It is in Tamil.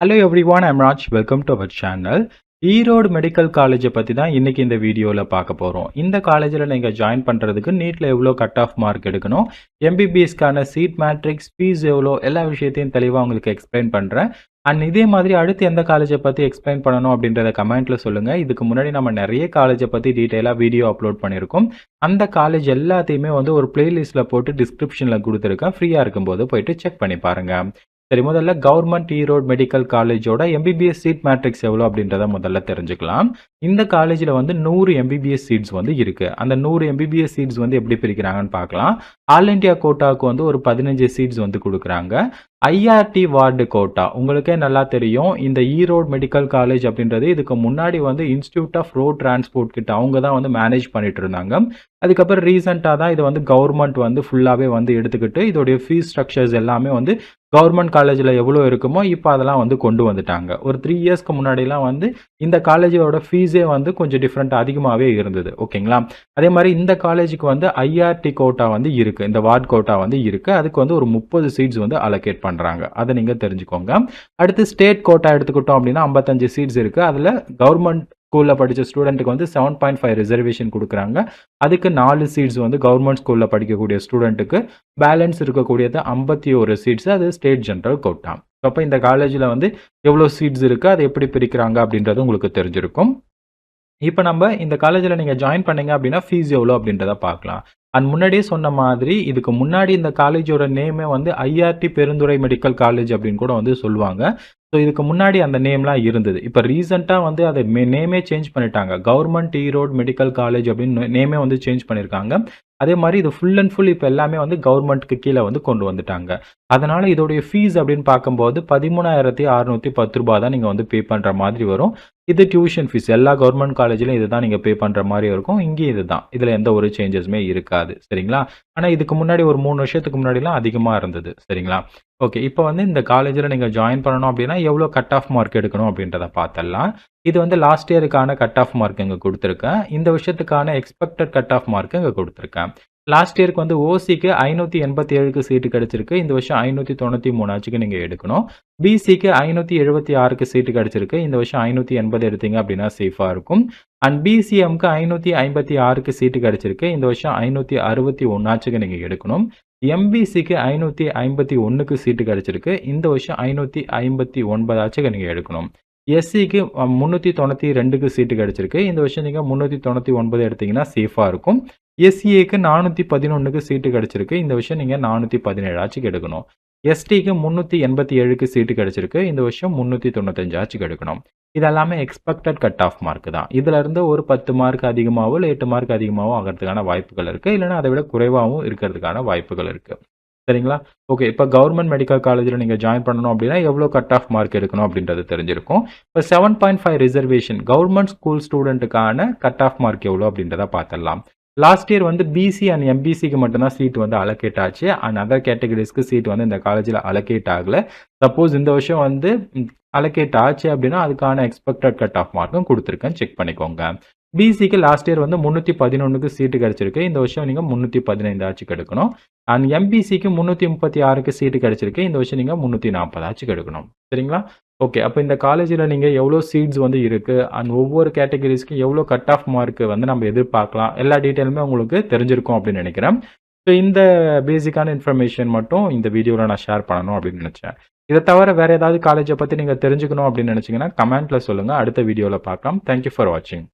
Hello everyone, I'm Raj. Welcome to our channel. Erode medical காலேஜை பற்றி தான் இன்றைக்கி இந்த வீடியோவில் பார்க்க போகிறோம். இந்த காலேஜில் நீங்கள் ஜாயின் பண்ணுறதுக்கு நீட்டில் எவ்வளோ கட் ஆஃப் மார்க் எடுக்கணும், எம்பிபிஎஸ்க்கான சீட் மேட்ரிக்ஸ், ஃபீஸ் எவ்வளோ, எல்லா விஷயத்தையும் தெளிவாக உங்களுக்கு எக்ஸ்பிளைன் பண்ணுறேன். அண்ட் இதே மாதிரி அடுத்து எந்த காலேஜை பற்றி எக்ஸ்பிளைன் பண்ணணும் அப்படின்றத கமெண்ட்டில் சொல்லுங்கள். இதுக்கு முன்னாடி நம்ம நிறைய காலேஜை பற்றி டீட்டெயிலாக வீடியோ அப்லோட் பண்ணியிருக்கோம். அந்த காலேஜ் எல்லாத்தையுமே ஒரு பிளேலிஸ்ட்டில் போட்டு டிஸ்கிரிப்ஷனில் கொடுத்துருக்கேன். ஃப்ரீயாக இருக்கும்போது போயிட்டு செக் பண்ணி பாருங்கள். சரி, முதல்ல கவர்மெண்ட் ஈரோடு மெடிக்கல் காலேஜோட எம்பிபிஎஸ் சீட் மேட்ரிக்ஸ் எவ்வளோ அப்படின்றத முதல்ல தெரிஞ்சுக்கலாம். இந்த காலேஜில் 100 எம்பிபிஎஸ் சீட்ஸ் இருக்குது. அந்த 100 எம்பிபிஎஸ் சீட்ஸ் எப்படி பிரிக்கிறாங்கன்னு பார்க்கலாம். ஆல் இண்டியா கோட்டாவுக்கு ஒரு 15 சீட்ஸ் கொடுக்குறாங்க. ஐஆர்டி வார்டு கோட்டா உங்களுக்கே நல்லா தெரியும். இந்த ஈரோடு மெடிக்கல் காலேஜ் அப்படின்றது இதுக்கு முன்னாடி இன்ஸ்டியூட் ஆஃப் ரோட் டிரான்ஸ்போர்ட் கிட்ட அவங்க தான் மேனேஜ் பண்ணிட்டு இருந்தாங்க. அதுக்கப்புறம் ரீசெண்டாக தான் இதை கவர்மெண்ட் ஃபுல்லாகவே எடுத்துக்கிட்டு இதோடைய ஃபீஸ் ஸ்ட்ரக்சர்ஸ் எல்லாமே கவர்மெண்ட் காலேஜில் எவ்வளோ இருக்குமோ இப்போ அதெல்லாம் கொண்டு வந்துட்டாங்க. ஒரு 3 இயர்ஸ்க்கு முன்னாடிலாம் இந்த காலேஜோட ஃபீஸே கொஞ்சம் டிஃப்ரெண்ட் அதிகமாகவே இருந்தது. ஓகேங்களா? அதே மாதிரி இந்த காலேஜுக்கு ஐஆர்டி கோட்டா இருக்குது. இந்த வார்டு கோட்டா இருக்குது. அதுக்கு ஒரு 30 சீட்ஸ் அலோகேட் பண்ணுறாங்க. அதை நீங்கள் தெரிஞ்சுக்கோங்க. அடுத்து ஸ்டேட் கோட்டா எடுத்துக்கிட்டோம் அப்படின்னா 55 சீட்ஸ் இருக்குது. அதில் கவர்மெண்ட் ஸ்கூலில் படித்த ஸ்டூடெண்ட்டுக்கு 7.5 ரிசர்வேஷன் கொடுக்குறாங்க. அதுக்கு 4 சீட்ஸ் கவர்மெண்ட் ஸ்கூலில் படிக்கக்கூடிய ஸ்டூடெண்ட்டுக்கு, பேலன்ஸ் இருக்கக்கூடியது 51 சீட்ஸ் அது ஸ்டேட் ஜென்ரல் கோட்டா. அப்போ இந்த காலேஜில் எவ்வளோ சீட்ஸ் இருக்குது, அதை எப்படி பிரிக்கிறாங்க அப்படின்றது உங்களுக்கு தெரிஞ்சிருக்கும். இப்போ நம்ம இந்த காலேஜில் நீங்கள் ஜாயின் பண்ணீங்க அப்படின்னா ஃபீஸ் எவ்வளோ அப்படின்றத பார்க்கலாம். அண்ட் முன்னாடியே சொன்ன மாதிரி இதுக்கு முன்னாடி இந்த காலேஜோட நேமே ஐஆர்டி பெருந்துறை மெடிக்கல் காலேஜ் அப்படின்னு கூட சொல்லுவாங்க. ஸோ இதுக்கு முன்னாடி அந்த நேம்லாம் இருந்தது. இப்போ ரீசெண்டாக அதை நேமே சேஞ்ச் பண்ணிட்டாங்க. கவர்மெண்ட் ஈரோடு மெடிக்கல் காலேஜ் அப்படின்னு நேமே சேஞ்ச் பண்ணியிருக்காங்க. அதே மாதிரி இது ஃபுல் அண்ட் ஃபுல் இப்போ எல்லாமே கவர்மெண்ட்டுக்கு கீழே கொண்டு வந்துட்டாங்க. அதனால் இதோடைய ஃபீஸ் அப்படின்னு பார்க்கும்போது 13,610 ரூபா தான் நீங்கள் பே பண்ணுற மாதிரி வரும். இது டியூஷன் ஃபீஸ். எல்லா கவர்மெண்ட் காலேஜ்லையும் இது தான் நீங்கள் பே பண்ணுற மாதிரி இருக்கும். இங்கேயும் இது தான். இதில் எந்த ஒரு சேஞ்சஸுமே இருக்காது. சரிங்களா? ஆனால் இதுக்கு முன்னாடி ஒரு 3 வருஷத்துக்கு முன்னாடிலாம் அதிகமாக இருந்தது. சரிங்களா? ஓகே, இப்போ இந்த காலேஜில் நீங்கள் ஜாயின் பண்ணணும் அப்படின்னா எவ்வளோ கட் ஆஃப் மார்க் எடுக்கணும் அப்படின்றத பார்த்துடலாம். இது லாஸ்ட் இயருக்கான கட் ஆஃப் மார்க் இங்கே கொடுத்துருக்கேன். இந்த வருஷத்துக்கான எக்ஸ்பெக்டட் கட் ஆஃப் மார்க் இங்கே கொடுத்துருக்கேன். லாஸ்ட் இயருக்கு ஓசிக்கு 587க்கு சீட்டு கிடச்சிருக்கு. இந்த வருஷம் 593 நீங்கள் எடுக்கணும். பிசிக்கு 576க்கு சீட்டு கிடச்சிருக்கு. இந்த வருஷம் 580 எடுத்தீங்க அப்படின்னா சேஃபாக இருக்கும். அண்ட் பிசிஎம்க்கு 556க்கு சீட்டு கிடச்சிருக்கு. இந்த வருஷம் 561 நீங்கள் எடுக்கணும். எம்பிசிக்கு 551க்கு சீட்டு கிடச்சிருக்கு. இந்த வருஷம் 559 நீங்கள் எடுக்கணும். எஸ்சிக்கு 392க்கு சீட்டு கிடச்சிருக்கு. இந்த வருஷம் நீங்கள் 399 எடுத்தீங்கன்னா சேஃபாக இருக்கும். எஸ்சிஏக்கு 411க்கு சீட்டு கிடச்சிருக்கு. இந்த வருஷம் நீங்கள் 417 எடுக்கணும். எஸ்டிக்கு 387க்கு சீட்டு கிடச்சிருக்கு. இந்த வருஷம் 395 எடுக்கணும். இதெல்லாமே எக்ஸ்பெக்டட் கட் ஆஃப் மார்க் தான். இதில் இருந்து ஒரு 10 மார்க் அதிகமாகவோ இல்லை 8 மார்க் ஆகிறதுக்கான வாய்ப்புகள் இருக்குது. இல்லைனா அதை விட குறைவாகவும் இருக்கிறதுக்கான வாய்ப்புகள் இருக்குது. சரிங்களா? ஓகே, இப்போ கவர்மெண்ட் மெடிக்கல் காலேஜில் நீங்கள் ஜாயின் பண்ணணும் அப்படின்னா எவ்வளோ கட் ஆஃப் மார்க் எடுக்கணும் அப்படின்றது தெரிஞ்சிருக்கும். இப்போ 7.5 ரிசர்வேஷன் கவர்மெண்ட் ஸ்கூல் ஸ்டூடெண்ட்டுக்கான கட் ஆஃப் மார்க் எவ்வளோ அப்படின்றத பார்த்துடலாம். லாஸ்ட் இயர் பிசி அண்ட் எம்பிசிக்கு மட்டும்தான் சீட் அலோகேட் ஆச்சு. அண்ட் அதர் கேட்டகரிஸ்க்கு சீட் இந்த காலேஜில் அலோகேட் ஆகலை. சப்போஸ் இந்த வருஷம் அலோகேட் ஆச்சு அப்படின்னா அதுக்கான எக்ஸ்பெக்டட் கட் ஆஃப் மார்க்கும் கொடுத்துருக்கேன். செக் பண்ணிக்கோங்க. பிசிக்கு லாஸ்ட் இயர் 311க்கு சீட்டு கிடச்சிருக்கு. இந்த வருஷம் நீங்கள் 315 எடுக்கணும். அண்ட் எம்பிசிக்கு 336க்கு சீட்டு கிடச்சிருக்கு. இந்த வருஷம் நீங்கள் 340 எடுக்கணும். சரிங்களா? ஓகே, அப்போ இந்த காலேஜில் நீங்கள் எவ்வளோ சீட்ஸ் இருக்குது அண்ட் ஒவ்வொரு கேட்டகரிஸ்க்கும் எவ்வளோ கட் ஆஃப் மார்க் நம்ம எதிர்பார்க்கலாம், எல்லா டீட்டெயிலுமே உங்களுக்கு தெரிஞ்சிருக்கும் அப்படின்னு நினைக்கிறேன். ஸோ இந்த பேசிக்கான இன்ஃபர்மேஷன் மட்டும் இந்த வீடியோவில் நான் ஷேர் பண்ணணும் அப்படின்னு நினச்சேன். இதை தவிர வேறு ஏதாவது காலேஜை பற்றி நீங்கள் தெரிஞ்சுக்கணும் அப்படின்னு நினச்சிங்கன்னா கமெண்ட்டில் சொல்லுங்கள். அடுத்த வீடியோவில் பார்க்கலாம். தேங்க்யூ ஃபார் வாட்சிங்.